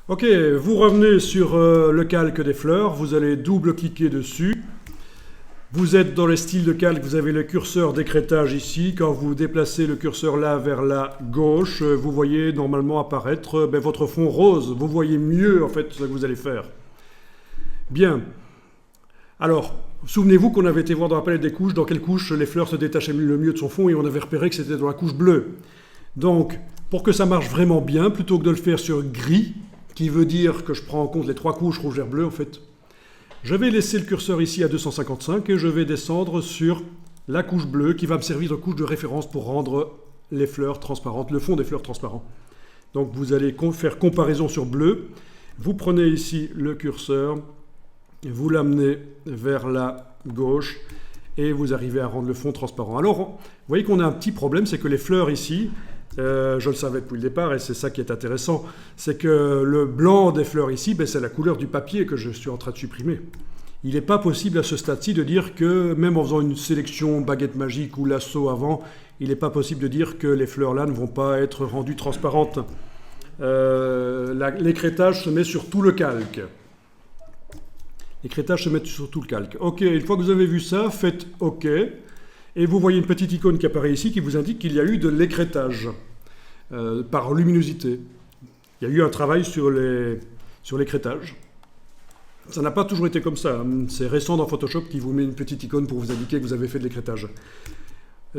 Ok, vous revenez sur le calque des fleurs, vous allez double-cliquer dessus. Vous êtes dans les styles de calque, vous avez le curseur d'écrêtage ici. Quand vous déplacez le curseur là vers la gauche, vous voyez normalement apparaître votre fond rose. Vous voyez mieux en fait ce que vous allez faire. Bien. Alors, souvenez-vous qu'on avait été voir dans la palette des couches, dans quelle couche les fleurs se détachaient le mieux de son fond et on avait repéré que c'était dans la couche bleue. Donc, pour que ça marche vraiment bien, plutôt que de le faire sur gris, qui veut dire que je prends en compte les trois couches rouge, vert, bleu en fait, je vais laisser le curseur ici à 255 et je vais descendre sur la couche bleue qui va me servir de couche de référence pour rendre les fleurs transparentes, le fond des fleurs transparent. Donc vous allez faire comparaison sur bleu. Vous prenez ici le curseur, vous l'amenez vers la gauche et vous arrivez à rendre le fond transparent. Alors, vous voyez qu'on a un petit problème, c'est que les fleurs ici, je le savais depuis le départ et c'est ça qui est intéressant, c'est que le blanc des fleurs ici, c'est la couleur du papier que je suis en train de supprimer. Il n'est pas possible à ce stade-ci de dire que, même en faisant une sélection baguette magique ou lasso avant, il n'est pas possible de dire que les fleurs là ne vont pas être rendues transparentes. L'écrêtage se met sur tout le calque. L'écrêtage se met sur tout le calque. Ok, une fois que vous avez vu ça, faites OK. Et vous voyez une petite icône qui apparaît ici qui vous indique qu'il y a eu de l'écrêtage par luminosité. Il y a eu un travail sur l'écrêtage. Ça n'a pas toujours été comme ça. C'est récent dans Photoshop qui vous met une petite icône pour vous indiquer que vous avez fait de l'écrêtage.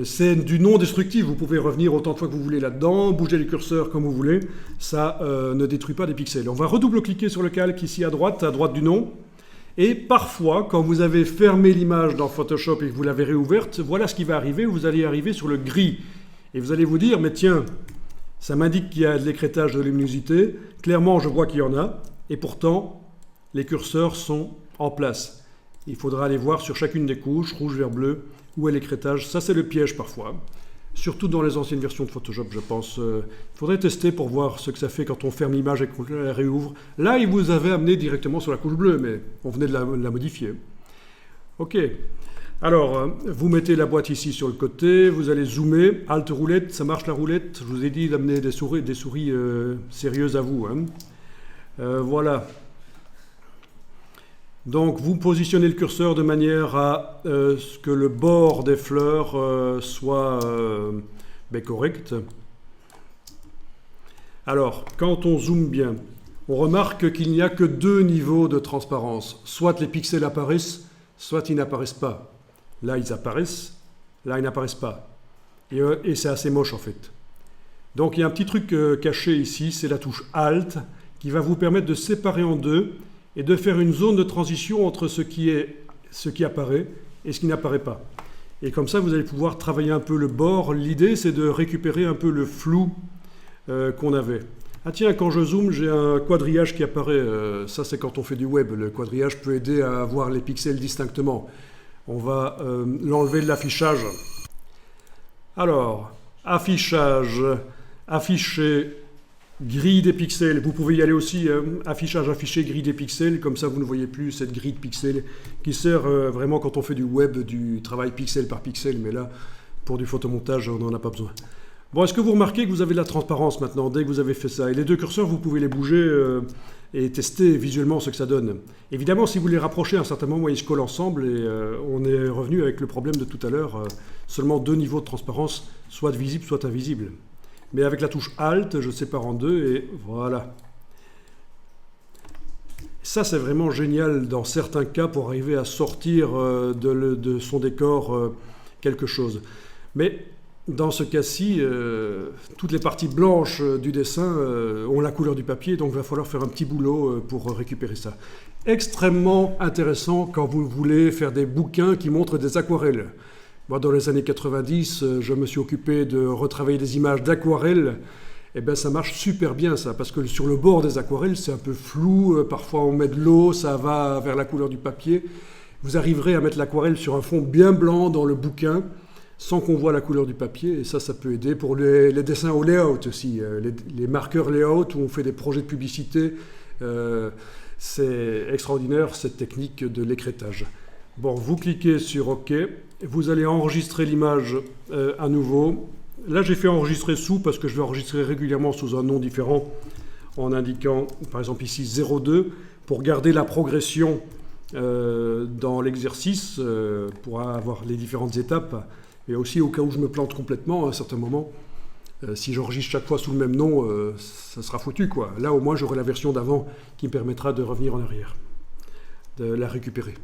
C'est du non destructif. Vous pouvez revenir autant de fois que vous voulez là-dedans, bouger les curseurs comme vous voulez. Ça ne détruit pas des pixels. On va redouble-cliquer sur le calque ici à droite du nom. Et parfois, quand vous avez fermé l'image dans Photoshop et que vous l'avez réouverte, voilà ce qui va arriver. Vous allez arriver sur le gris. Et vous allez vous dire, mais tiens, ça m'indique qu'il y a de l'écrêtage de luminosité. Clairement, je vois qu'il y en a. Et pourtant, les curseurs sont en place. Il faudra aller voir sur chacune des couches, rouge, vert, bleu, où est l'écrêtage. Ça, c'est le piège parfois. Surtout dans les anciennes versions de Photoshop, je pense. Il faudrait tester pour voir ce que ça fait quand on ferme l'image et qu'on la réouvre. Là, il vous avait amené directement sur la couche bleue, mais on venait de la modifier. Ok. Alors, vous mettez la boîte ici sur le côté, vous allez zoomer. Alt roulette, ça marche la roulette. Je vous ai dit d'amener des souris sérieuses à vous. Voilà. Donc vous positionnez le curseur de manière à ce que le bord des fleurs soit correct. Alors, quand on zoome bien, on remarque qu'il n'y a que deux niveaux de transparence. Soit les pixels apparaissent, soit ils n'apparaissent pas. Là, ils apparaissent, là, ils n'apparaissent pas. Et c'est assez moche en fait. Donc il y a un petit truc caché ici, c'est la touche Alt, qui va vous permettre de séparer en deux et de faire une zone de transition entre ce qui apparaît et ce qui n'apparaît pas. Et comme ça, vous allez pouvoir travailler un peu le bord. L'idée, c'est de récupérer un peu le flou qu'on avait. Ah tiens, quand je zoome, j'ai un quadrillage qui apparaît. Ça, c'est quand on fait du web. Le quadrillage peut aider à voir les pixels distinctement. On va l'enlever de l'affichage. Alors, affichage, afficher grille des pixels, vous pouvez y aller aussi, affichage, afficher, grille des pixels, comme ça vous ne voyez plus cette grille de pixels qui sert vraiment quand on fait du web, du travail pixel par pixel, mais là, pour du photomontage, on n'en a pas besoin. Bon, est-ce que vous remarquez que vous avez de la transparence maintenant, dès que vous avez fait ça? Et les deux curseurs, vous pouvez les bouger et tester visuellement ce que ça donne. Évidemment, si vous les rapprochez à un certain moment, ils se collent ensemble et on est revenu avec le problème de tout à l'heure, seulement deux niveaux de transparence, soit visible, soit invisible. Mais avec la touche Alt, je sépare en deux et voilà. Ça, c'est vraiment génial dans certains cas pour arriver à sortir de son décor quelque chose. Mais dans ce cas-ci, toutes les parties blanches du dessin ont la couleur du papier, donc il va falloir faire un petit boulot pour récupérer ça. Extrêmement intéressant quand vous voulez faire des bouquins qui montrent des aquarelles. Moi, dans les années 90, je me suis occupé de retravailler des images d'aquarelles. Et bien, ça marche super bien, ça, parce que sur le bord des aquarelles, c'est un peu flou. Parfois, on met de l'eau, ça va vers la couleur du papier. Vous arriverez à mettre l'aquarelle sur un fond bien blanc dans le bouquin, sans qu'on voit la couleur du papier. Et ça peut aider pour les dessins au layout aussi. Les marqueurs layout où on fait des projets de publicité. C'est extraordinaire, cette technique de l'écrêtage. Bon, vous cliquez sur OK. Vous allez enregistrer l'image à nouveau. Là, j'ai fait enregistrer sous parce que je vais enregistrer régulièrement sous un nom différent en indiquant par exemple ici 0,2 pour garder la progression dans l'exercice, pour avoir les différentes étapes, et aussi au cas où je me plante complètement à un certain moment. Si j'enregistre chaque fois sous le même nom, ça sera foutu, quoi. Là, au moins, j'aurai la version d'avant qui me permettra de revenir en arrière, de la récupérer.